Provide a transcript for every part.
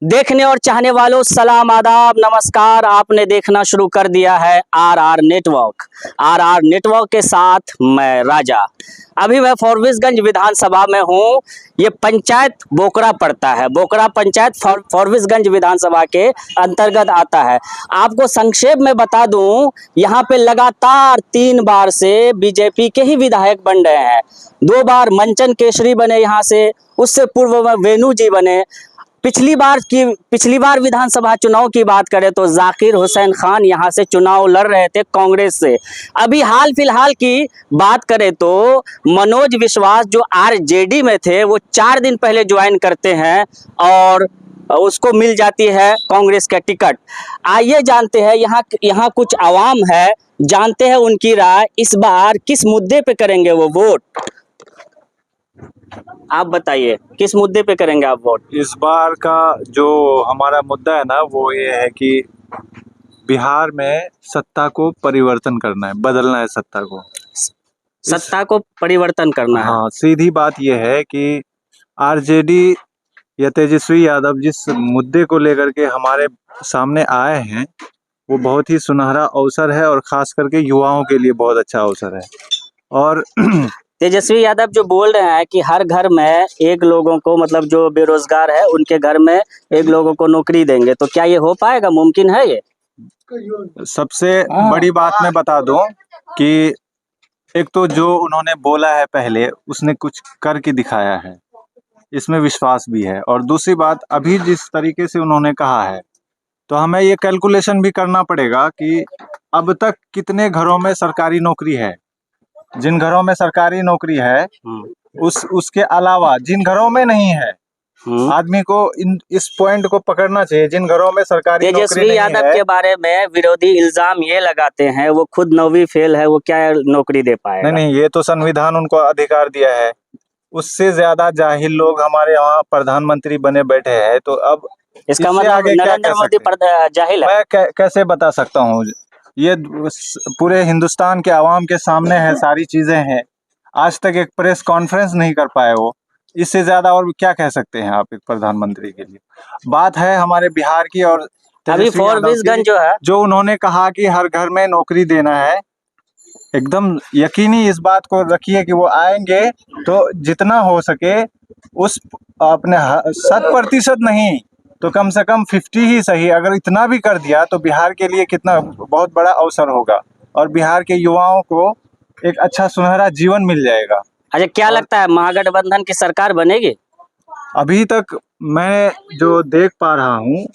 देखने और चाहने वालों सलाम आदाब नमस्कार। आपने देखना शुरू कर दिया है आरआर नेटवर्क। आरआर नेटवर्क के साथ मैं राजा। अभी मैं फॉरबिसगंज विधानसभा में हूँ। ये पंचायत बोकरा पड़ता है। बोकरा पंचायत फॉरबिसगंज विधानसभा के अंतर्गत आता है। आपको संक्षेप में बता दूं, यहाँ पे लगातार 3 बार से बीजेपी के ही विधायक बन रहे हैं। 2 बार मंचन केसरी बने यहाँ से, उससे पूर्व में वेणु जी बने। पिछली बार विधानसभा चुनाव की बात करें तो जाकिर हुसैन खान यहाँ से चुनाव लड़ रहे थे कांग्रेस से। अभी हाल फिलहाल की बात करें तो मनोज विश्वास जो आरजेडी में थे वो 4 दिन पहले ज्वाइन करते हैं और उसको मिल जाती है कांग्रेस का टिकट। आइए जानते हैं यहाँ कुछ आवाम है, जानते हैं उनकी राय। इस बार किस मुद्दे पे करेंगे वो वोट, आप बताइए किस मुद्दे पे करेंगे आप वोट? इस बार का जो हमारा मुद्दा है ना, वो ये है कि बिहार में सत्ता को परिवर्तन करना है, बदलना है सत्ता को परिवर्तन करना है। हाँ, सीधी बात ये है कि आरजेडी या तेजस्वी यादव जिस मुद्दे को लेकर के हमारे सामने आए हैं वो बहुत ही सुनहरा अवसर है और खास करके युवाओं के लिए बहुत अच्छा अवसर है। और तेजस्वी यादव जो बोल रहे हैं कि हर घर में एक लोगों को, मतलब जो बेरोजगार है उनके घर में एक लोगों को नौकरी देंगे, तो क्या ये हो पाएगा? मुमकिन है ये? सबसे बड़ी बात मैं बता दूं कि एक तो जो उन्होंने बोला है पहले, उसने कुछ करके दिखाया है, इसमें विश्वास भी है। और दूसरी बात, अभी जिस तरीके से उन्होंने कहा है तो हमें ये कैलकुलेशन भी करना पड़ेगा कि अब तक कितने घरों में सरकारी नौकरी है। जिन घरों में सरकारी नौकरी है उसके अलावा जिन घरों में नहीं है, आदमी को इस पॉइंट को पकड़ना चाहिए। जिन घरों में सरकारी नौकरी नहीं है। तेजस्वी यादव के बारे में विरोधी इल्जाम ये लगाते हैं वो खुद 9वीं फेल है, वो क्या नौकरी दे पाएगा? नहीं, ये तो संविधान उनको अधिकार दिया है। उससे ज्यादा जाहिल लोग हमारे यहाँ प्रधानमंत्री बने बैठे हैं, तो अब इसका मतलब नरेंद्र मोदी जाहिल है? मैं कैसे बता सकता हूँ? ये पूरे हिंदुस्तान के आवाम के सामने है, सारी चीजें हैं। आज तक एक प्रेस कॉन्फ्रेंस नहीं कर पाए वो, इससे ज्यादा और क्या कह सकते हैं आप एक प्रधानमंत्री के लिए? बात है हमारे बिहार की। और अभी फॉरबिसगंज जो उन्होंने कहा कि हर घर में नौकरी देना है, एकदम यकीनी इस बात को रखिए कि वो आएंगे तो जितना हो सके उस अपने 100% नहीं तो कम से कम 50 ही सही, अगर इतना भी कर दिया तो बिहार के लिए कितना बहुत बड़ा अवसर होगा और बिहार के युवाओं को एक अच्छा सुनहरा जीवन मिल जाएगा। अच्छा, क्या लगता है महागठबंधन की सरकार बनेगी? अभी तक मैं जो देख पा रहा हूँ,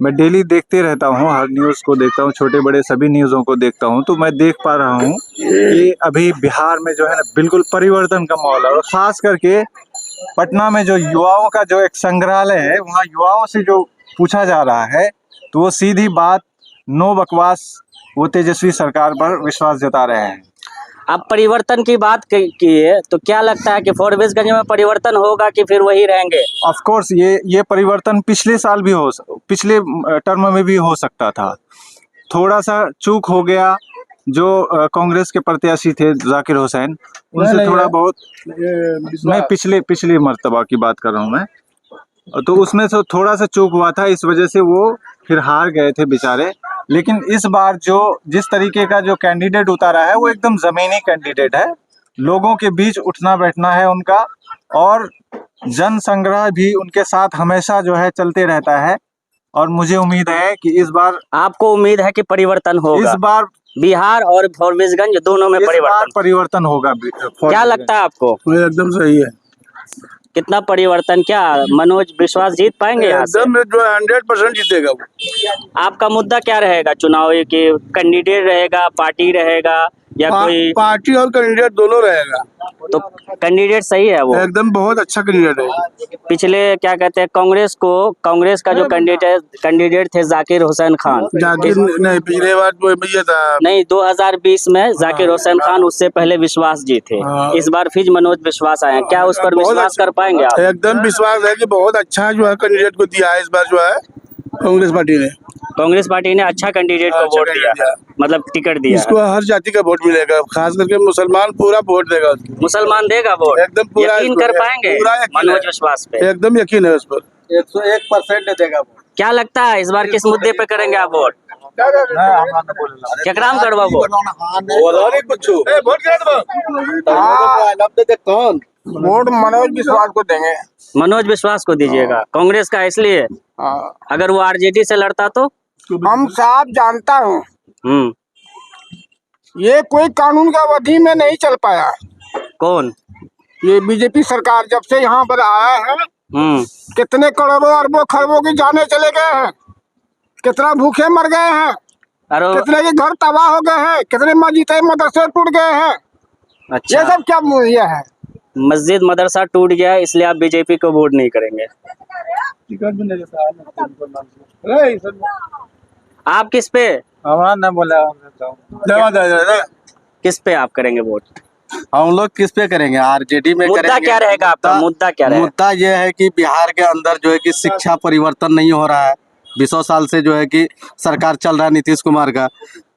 मैं डेली देखते रहता हूँ, हर न्यूज़ को देखता हूँ, छोटे बड़े सभी न्यूज़ों को देखता हूँ, तो मैं देख पा रहा हूँ कि अभी बिहार में जो है ना बिल्कुल परिवर्तन का माहौल है। और ख़ास करके पटना में जो युवाओं का जो एक संग्रहालय है, वहाँ युवाओं से जो पूछा जा रहा है तो वो सीधी बात, नो बकवास, वो तेजस्वी सरकार पर विश्वास जता रहे हैं। अब परिवर्तन की बात की है तो क्या लगता है कि फॉरबिसगंज में परिवर्तन होगा कि फिर वही रहेंगे? ऑफ कोर्स ये परिवर्तन पिछले साल भी पिछले टर्म में भी हो सकता था। थोड़ा सा चूक हो गया, जो कांग्रेस के प्रत्याशी थे जाकिर हुसैन, उनसे थोड़ा बहुत, मैं पिछली मर्तबा की बात कर रहा हूँ मैं, तो उसमें से थोड़ा सा चूक हुआ था, इस वजह से वो फिर हार गए थे बेचारे। लेकिन इस बार जिस तरीके का जो कैंडिडेट उतारा है वो एकदम जमीनी कैंडिडेट है। लोगों के बीच उठना बैठना है उनका, और जन संग्रह भी उनके साथ हमेशा जो है चलते रहता है। और मुझे उम्मीद है कि इस बार, आपको उम्मीद है कि परिवर्तन होगा? इस बार बिहार और फॉरबिसगंज दोनों में परिवर्तन होगा। क्या लगता है आपको? एकदम सही है। कितना परिवर्तन? क्या मनोज विश्वास जीत पाएंगे? एकदम जो 100% जीतेगा वो। आपका मुद्दा क्या रहेगा चुनावी? के कैंडिडेट रहेगा, पार्टी रहेगा, या कोई? पार्टी और कैंडिडेट दोनों रहेगा। तो कैंडिडेट सही है वो? एकदम बहुत अच्छा कैंडिडेट है। पिछले क्या कहते हैं, कांग्रेस का जो कैंडिडेट थे जाकिर हुसैन खान, नहीं पिछले बार ये था, नहीं 2020 में जाकिर हुसैन खान, उससे पहले विश्वास जी थे। इस बार फिर मनोज विश्वास आए हैं, क्या उस पर विश्वास कर पाएंगे आप? एकदम विश्वास है कि बहुत अच्छा जो है कैंडिडेट को दिया है इस बार, जो है कांग्रेस पार्टी ने अच्छा कैंडिडेट को वोट दिया, मतलब टिकट दिया। इसको हर जाति का वोट मिलेगा, खास करके मुसलमान पूरा वोट देगा। मुसलमान देगा वोट? एकदम पूरा। यकीन कर पाएंगे मनोज विश्वास पे? एकदम यकीन है उस पर। 101% देगा वो। क्या लगता है इस बार किस मुद्दे पे करेंगे आप वोट? केकराम करवा वोट? कौन वोट मनोज विश्वास को देंगे। मनोज विश्वास को दीजिएगा? कांग्रेस का इसलिए? हाँ। अगर वो आरजेडी से लड़ता तो? हम साफ जानता हूँ हम्म। ये कोई कानून का अवधि में नहीं चल पाया। कौन? ये बीजेपी सरकार जब से यहाँ पर आया है कितने करोड़ों अरबों खरबों की जाने चले गए हैं, कितना भूखे मर गए हैं, अरे कितने के घर तबाह हो गए हैं, कितने मस्जिदें मदरसे टूट गए हैं। अच्छा, ये सब क्या ये है? मस्जिद मदरसा टूट गया है, इसलिए आप बीजेपी को वोट नहीं करेंगे? आप किस पे? हमारा न बोला किस पे आप करेंगे वोट? हम लोग किस पे करेंगे? आरजेडी में मुद्दा करेंगे। क्या रहेगा आपका? मुद्दा क्या रहेगा? मुद्दा ये है कि बिहार के अंदर जो है कि शिक्षा परिवर्तन नहीं हो रहा है। 20 साल से जो है कि सरकार चल रहा है नीतीश कुमार का,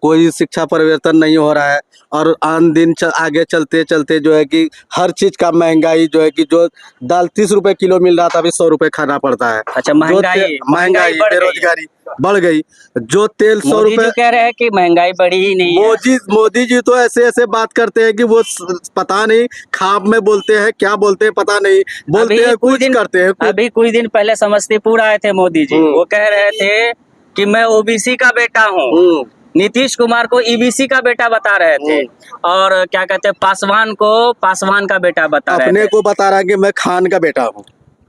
कोई शिक्षा परिवर्तन नहीं हो रहा है। और आन दिन आगे चलते चलते जो है कि हर चीज का महंगाई जो है कि जो दाल 30 रुपए किलो मिल रहा था अभी 100 रुपए खाना पड़ता है। अच्छा, जो महंगाई बढ़ गई। बेरोजगारी बढ़ गई। जो तेल 100 मोदी जी रुपए, कह रहे हैं कि महंगाई बढ़ी ही नहीं है। मोदी जी तो ऐसे बात करते हैं कि वो पता नहीं खाब में बोलते हैं, क्या बोलते हैं पता नहीं, बोलते अभी हैं कुछ कुछ दिन करते हैं कुछ। अभी कुछ दिन पहले समस्तीपुर आए थे मोदी जी, वो कह रहे थे कि मैं ओबीसी का बेटा हूँ। नीतीश कुमार को ईबीसी का बेटा बता रहे थे, और क्या कहते हैं पासवान को पासवान का बेटा बता रहे अपने थे। को बता रहा है कि मैं खान का बेटा हूँ।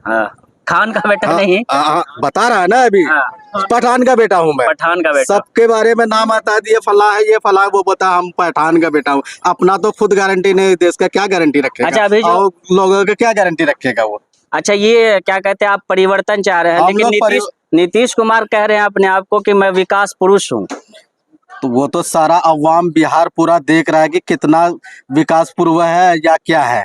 हाँ, खान का बेटा नहीं, बता रहा है ना अभी। हाँ। पठान का बेटा हूँ मैं। पठान का बेटा। सबके बारे में नाम आता है, ये फला है, ये फला है, वो बता हम पठान का बेटा हूँ। अपना तो खुद गारंटी नहीं, देश का क्या गारंटी रखेगा? अच्छा, अभी जो और लोगों का क्या गारंटी रखेगा वो? अच्छा, ये क्या कहते हैं आप परिवर्तन चाह रहे हैं, हम लेकिन लोग नीतीश कुमार कह रहे हैं अपने आप को कि मैं विकास पुरुष हूँ। तो वो तो सारा अवाम बिहार पूरा देख रहा है कि कितना विकास पूर्व है या क्या है।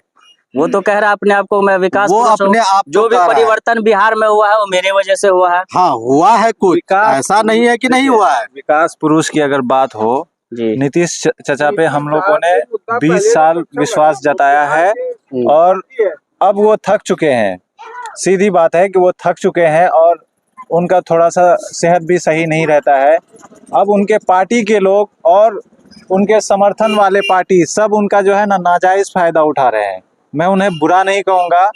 वो तो कह रहा है अपने आप को मैं विकास वो पुरुष हूँ। अपने आप जो को भी कह रहा है। परिवर्तन बिहार में हुआ है वो मेरे वजह से हुआ है। हाँ, हुआ है कुछ, ऐसा नहीं है कि नहीं हुआ है। विकास पुरुष की अगर बात हो, जी, नीतीश चचा पे हम लोगों ने 20 साल विश्वास जताया है और अब वो थक चुके हैं। सीधी बात है कि वो थक चुके हैं और उनका थोड़ा सा सेहत भी सही नहीं रहता है। अब उनके पार्टी के लोग और उनके समर्थन वाले पार्टी सब उनका जो है ना नाजायज फायदा उठा रहे हैं। मैं उन्हें बुरा नहीं कहूँगा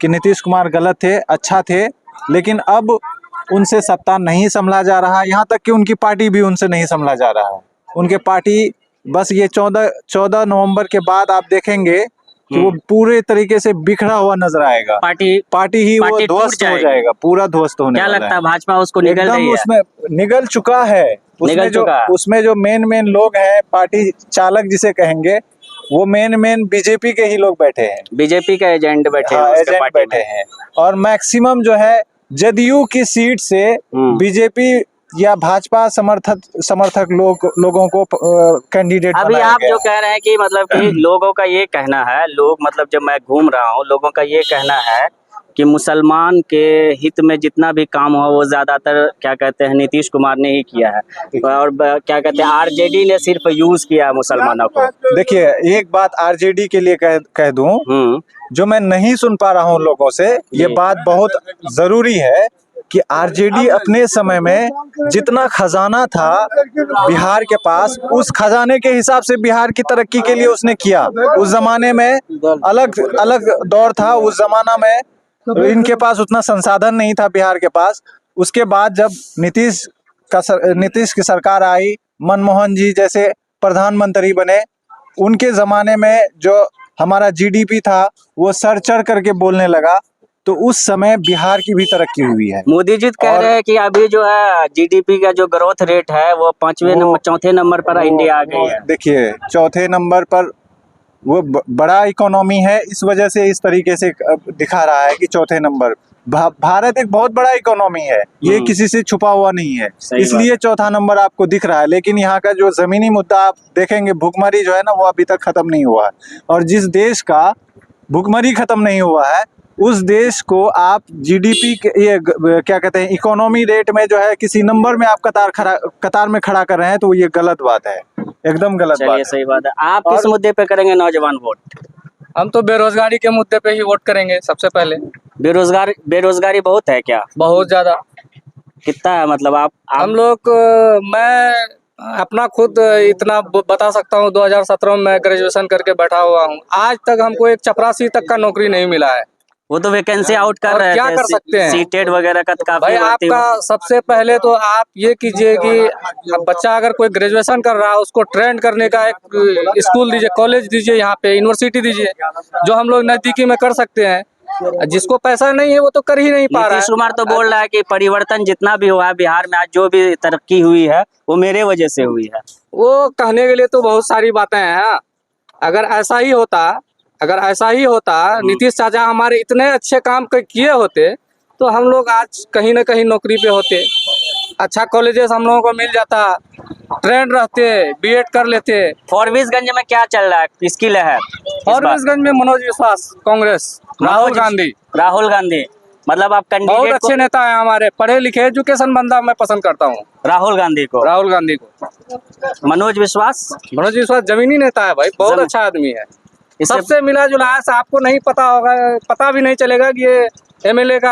कि नीतीश कुमार गलत थे, अच्छा थे, लेकिन अब उनसे सत्ता नहीं संभला जा रहा। यहाँ तक कि उनकी पार्टी भी उनसे नहीं संभला जा रहा है। उनके पार्टी बस ये 14 नवंबर के बाद आप देखेंगे कि वो पूरे तरीके से बिखरा हुआ नजर आएगा। पार्टी ही वो ध्वस्त हो जाएगा, पूरा ध्वस्त होने क्या वाला लगता है भाजपा उसको निगल एकदम रही है? उसमें निगल चुका है। उसमें जो मेन लोग हैं, पार्टी चालक जिसे कहेंगे, वो मेन बीजेपी के ही लोग बैठे हैं। बीजेपी के एजेंट बैठे हैं, उसके एजेंट पार्टी बैठे में। हैं। और मैक्सिमम जो है जदयू की सीट से बीजेपी या भाजपा समर्थक लोगों को कैंडिडेट अभी बनाया आप गया जो कह रहे हैं कि मतलब कि लोगों का ये कहना है, लोग मतलब जब मैं घूम रहा हूँ लोगों का ये कहना है कि मुसलमान के हित में जितना भी काम हुआ वो ज्यादातर क्या कहते हैं नीतीश कुमार ने ही किया है, और क्या कहते हैं आरजेडी ने सिर्फ यूज किया है मुसलमानों को। देखिए, एक बात आरजेडी के लिए कह दूं, जो मैं नहीं सुन पा रहा हूं लोगों से, ये बात बहुत जरूरी है कि आरजेडी अपने समय में जितना खजाना था बिहार के पास, उस खजाने के हिसाब से बिहार की तरक्की के लिए उसने किया। उस जमाने में अलग दौर था। उस जमाना में इनके पास उतना संसाधन नहीं था बिहार के पास। उसके बाद जब नीतीश की सरकार आई, मनमोहन जी जैसे प्रधानमंत्री बने, उनके जमाने में जो हमारा जीडीपी था वो सर चढ़ करके बोलने लगा, तो उस समय बिहार की भी तरक्की हुई है। मोदी जी कह रहे हैं कि अभी जो है जीडीपी का जो ग्रोथ रेट है वो चौथे नंबर पर इंडिया आ गई है। देखिए, चौथे नंबर पर वो बड़ा इकोनॉमी है, इस वजह से इस तरीके से दिखा रहा है कि चौथे नंबर। भारत एक बहुत बड़ा इकोनॉमी है, ये किसी से छुपा हुआ नहीं है, इसलिए चौथा नंबर आपको दिख रहा है। लेकिन यहाँ का जो जमीनी मुद्दा आप देखेंगे, भुखमरी जो है ना, वो अभी तक खत्म नहीं हुआ है। और जिस देश का भुखमरी खत्म नहीं हुआ है, उस देश को आप जीडीपी के ये क्या कहते हैं इकोनॉमी रेट में जो है किसी नंबर में आप कतार में खड़ा कर रहे हैं, तो ये गलत बात है, एकदम गलत बात है। सही बात है। आप किस मुद्दे पे करेंगे नौजवान वोट? हम तो बेरोजगारी के मुद्दे पे ही वोट करेंगे सबसे पहले। बेरोजगारी बहुत है क्या? बहुत ज्यादा। कितना है मतलब आप हम लोग मैं अपना खुद इतना बता सकता हूँ, 2017 में मैं ग्रेजुएशन करके बैठा हुआ हूँ, आज तक हमको एक चपरासी तक का नौकरी नहीं मिला है। वो तो वैकेंसी आउट कर और रहे क्या थे, कर सकते हैं? सीटेट वगैरह का तो काफी भाई भर्ती आपका सबसे पहले तो आप ये कीजिए कि अब बच्चा अगर कोई ग्रेजुएशन कर रहा है उसको ट्रेंड करने का एक स्कूल दीजिए, कॉलेज दीजिए, यहाँ पे यूनिवर्सिटी दीजिए, जो हम लोग नजदीकी में कर सकते हैं। जिसको पैसा नहीं है वो तो कर ही नहीं पा रहा है। नीतीश कुमार तो बोल रहा है कि परिवर्तन जितना भी हुआ है बिहार में, आज जो भी तरक्की हुई है वो मेरे वजह से हुई है। वो कहने के लिए तो बहुत सारी बातें हैं। अगर ऐसा ही होता, नीतीश चाचा हमारे इतने अच्छे काम किए होते तो हम लोग आज कहीं ना कहीं नौकरी पे होते, अच्छा कॉलेजेस हम लोगों को मिल जाता, ट्रेंड रहते, बीएड कर लेते। फॉरबिसगंज में क्या चल रहा है, किसकी लहर इस बार? फॉरबिसगंज में मनोज विश्वास, कांग्रेस, राहुल गांधी मतलब आप बहुत कैंडिडेट अच्छे नेता है हमारे, पढ़े लिखे एजुकेशन बंदा मैं पसंद करता हूँ। राहुल गांधी को मनोज विश्वास जमीनी नेता है भाई, बहुत अच्छा आदमी है, सबसे मिला जुला है। आपको नहीं पता होगा, पता भी नहीं चलेगा कि ये एमएलए का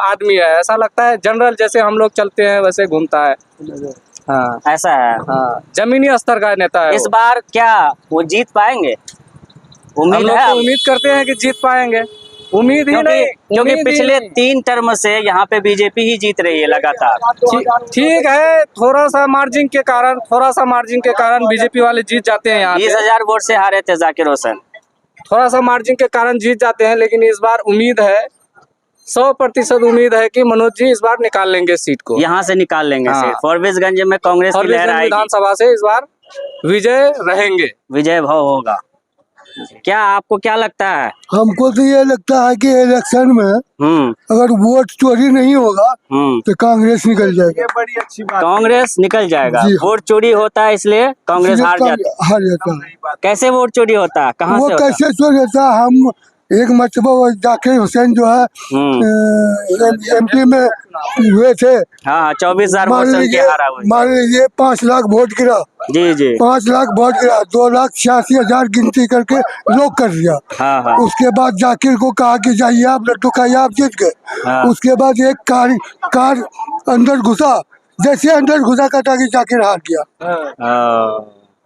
आदमी है, ऐसा लगता है जनरल जैसे हम लोग चलते हैं वैसे घूमता है। हाँ ऐसा है। हाँ, जमीनी स्तर का नेता है। इस बार क्या वो जीत पाएंगे? उम्मीद है, उम्मीद करते हैं कि जीत पाएंगे। उम्मीद ही नहीं, क्योंकि पिछले 3 टर्म से यहाँ पे बीजेपी ही जीत रही है लगातार। ठीक है, थोड़ा सा मार्जिन के कारण बीजेपी वाले जीत जाते हैं। यहाँ 20,000 वोट से हारे थे जाकिर हुसैन, थोड़ा सा मार्जिन के कारण जीत जाते हैं, लेकिन इस बार उम्मीद है, 100% उम्मीद है कि मनोज जी इस बार निकाल लेंगे सीट को, यहाँ से निकाल लेंगे हाँ। सीट। फॉरबिसगंज में कांग्रेस की लहर आएगी, विधानसभा से इस बार विजय रहेंगे, विजय भाव होगा। क्या आपको क्या लगता है? हमको तो ये लगता है कि इलेक्शन में अगर वोट चोरी नहीं होगा तो कांग्रेस निकल जाएगा। ये बड़ी अच्छी बात। कांग्रेस निकल जाएगा। वोट चोरी होता है इसलिए कांग्रेस हार जाता है। कैसे वोट चोरी होता है, कहाँ वो से होता है? कैसे चोरी होता है? हम एक मरतबा जाकिर हुसैन जो है एमपी में हुए थे। हाँ, 24,000 वोट से उनके हारा हुए। मान लीजिए 5 लाख वोट गिरा, जी 5 लाख वोट गिरा, 2,86,000 गिनती करके लॉक कर दिया। हाँ। उसके बाद जाकिर को कहा कि जाइए आप लड्डू खाइए, आप जीत गए। हाँ। उसके बाद एक कार अंदर घुसा, जैसे अंदर घुसा कहता कि जाकिर हार गया।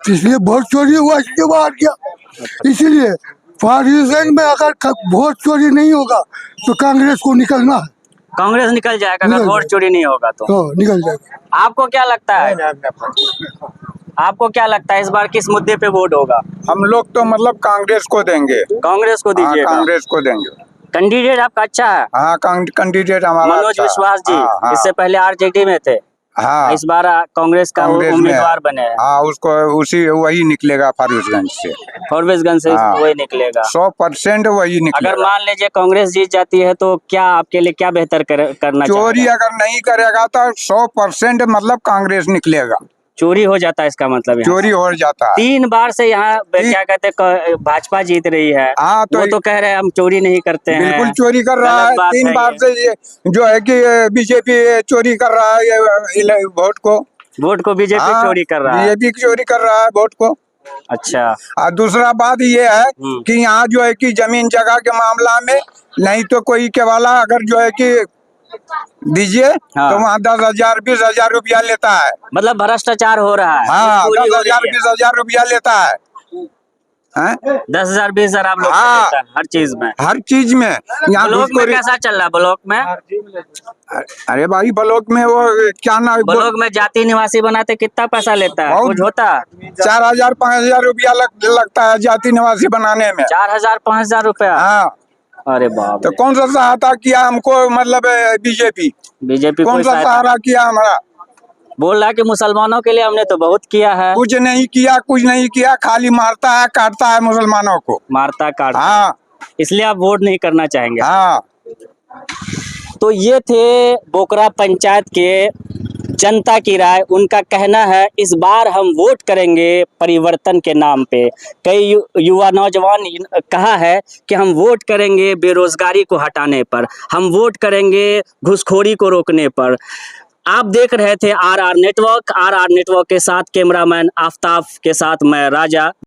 इसलिए वोट चोरी हुआ, इसलिए वो हार गया। इसलिए फॉरबिसगंज में अगर वोट चोरी नहीं होगा तो कांग्रेस को निकलना है। कांग्रेस निकल जाएगा अगर वोट चोरी नहीं होगा तो। निकल जाएगा। आपको क्या लगता है? आपको क्या लगता है इस बार किस मुद्दे पे वोट होगा? हम लोग तो मतलब कांग्रेस को देंगे। कांग्रेस को दीजिए? कांग्रेस को देंगे। कैंडिडेट आपका अच्छा है? हाँ, कैंडिडेट हमारा मनोज विश्वास जी। हाँ। इससे पहले आरजेडी में थे। हाँ, इस बार कांग्रेस का उम्मीदवार बने हैं। हाँ, उसको वही निकलेगा फॉरबिसगंज से। फॉरबिसगंज से हाँ। वही निकलेगा 100% वही निकलेगा। अगर मान लीजिए कांग्रेस जीत जाती है तो क्या आपके लिए क्या बेहतर करना चोरी चाहेगा? अगर नहीं करेगा तो 100% मतलब कांग्रेस निकलेगा। चोरी हो जाता है इसका मतलब? चोरी हो जाता है। 3 बार से यहाँ क्या कहते हैं भाजपा जीत रही है। हाँ, वो तो कह रहे हैं हम चोरी नहीं करते हैं। बिल्कुल चोरी कर रहा है। 3 बार से ये जो है कि बीजेपी चोरी कर रहा है वोट को बीजेपी चोरी कर रहा है। बीजेपी चोरी कर रहा है वोट को। अच्छा। और दूसरा बात ये है कि यहाँ जो है कि जमीन जगह के मामला में नहीं तो कोई के वाला अगर जो है कि दीजिए तो वहाँ 10,000 20,000 रुपया लेता है। मतलब भ्रष्टाचार हो रहा है। हाँ, 10,000 20,000 रुपया लेता है। 10,000 20,000 आप लोग हाँ, लेता है हर चीज में। यहाँ ब्लॉक में कैसा चल रहा है ब्लॉक में? अरे भाई ब्लॉक में वो क्या ना, ब्लॉक में जाति निवासी बनाते कितना पैसा लेता है, कुछ होता? 4,000 5,000 रुपया लगता है जाति निवासी बनाने में। 4,000 5,000 रुपया? हाँ। अरे बाप। तो कौन सा सहायता किया हमको, मतलब बीजेपी कौन सा सहारा किया हमारा? बोल रहा है कि मुसलमानों के लिए हमने तो बहुत किया है। कुछ नहीं किया, खाली मारता है काटता है मुसलमानों को, मारता काटता। हाँ, इसलिए आप वोट नहीं करना चाहेंगे? हाँ। तो ये थे बोकरा पंचायत के जनता की राय। उनका कहना है इस बार हम वोट करेंगे परिवर्तन के नाम पे। कई युवा नौजवान कहा है कि हम वोट करेंगे बेरोजगारी को हटाने पर, हम वोट करेंगे घुसखोरी को रोकने पर। आप देख रहे थे आरआर नेटवर्क के साथ कैमरामैन आफ्ताब के साथ मैं राजा।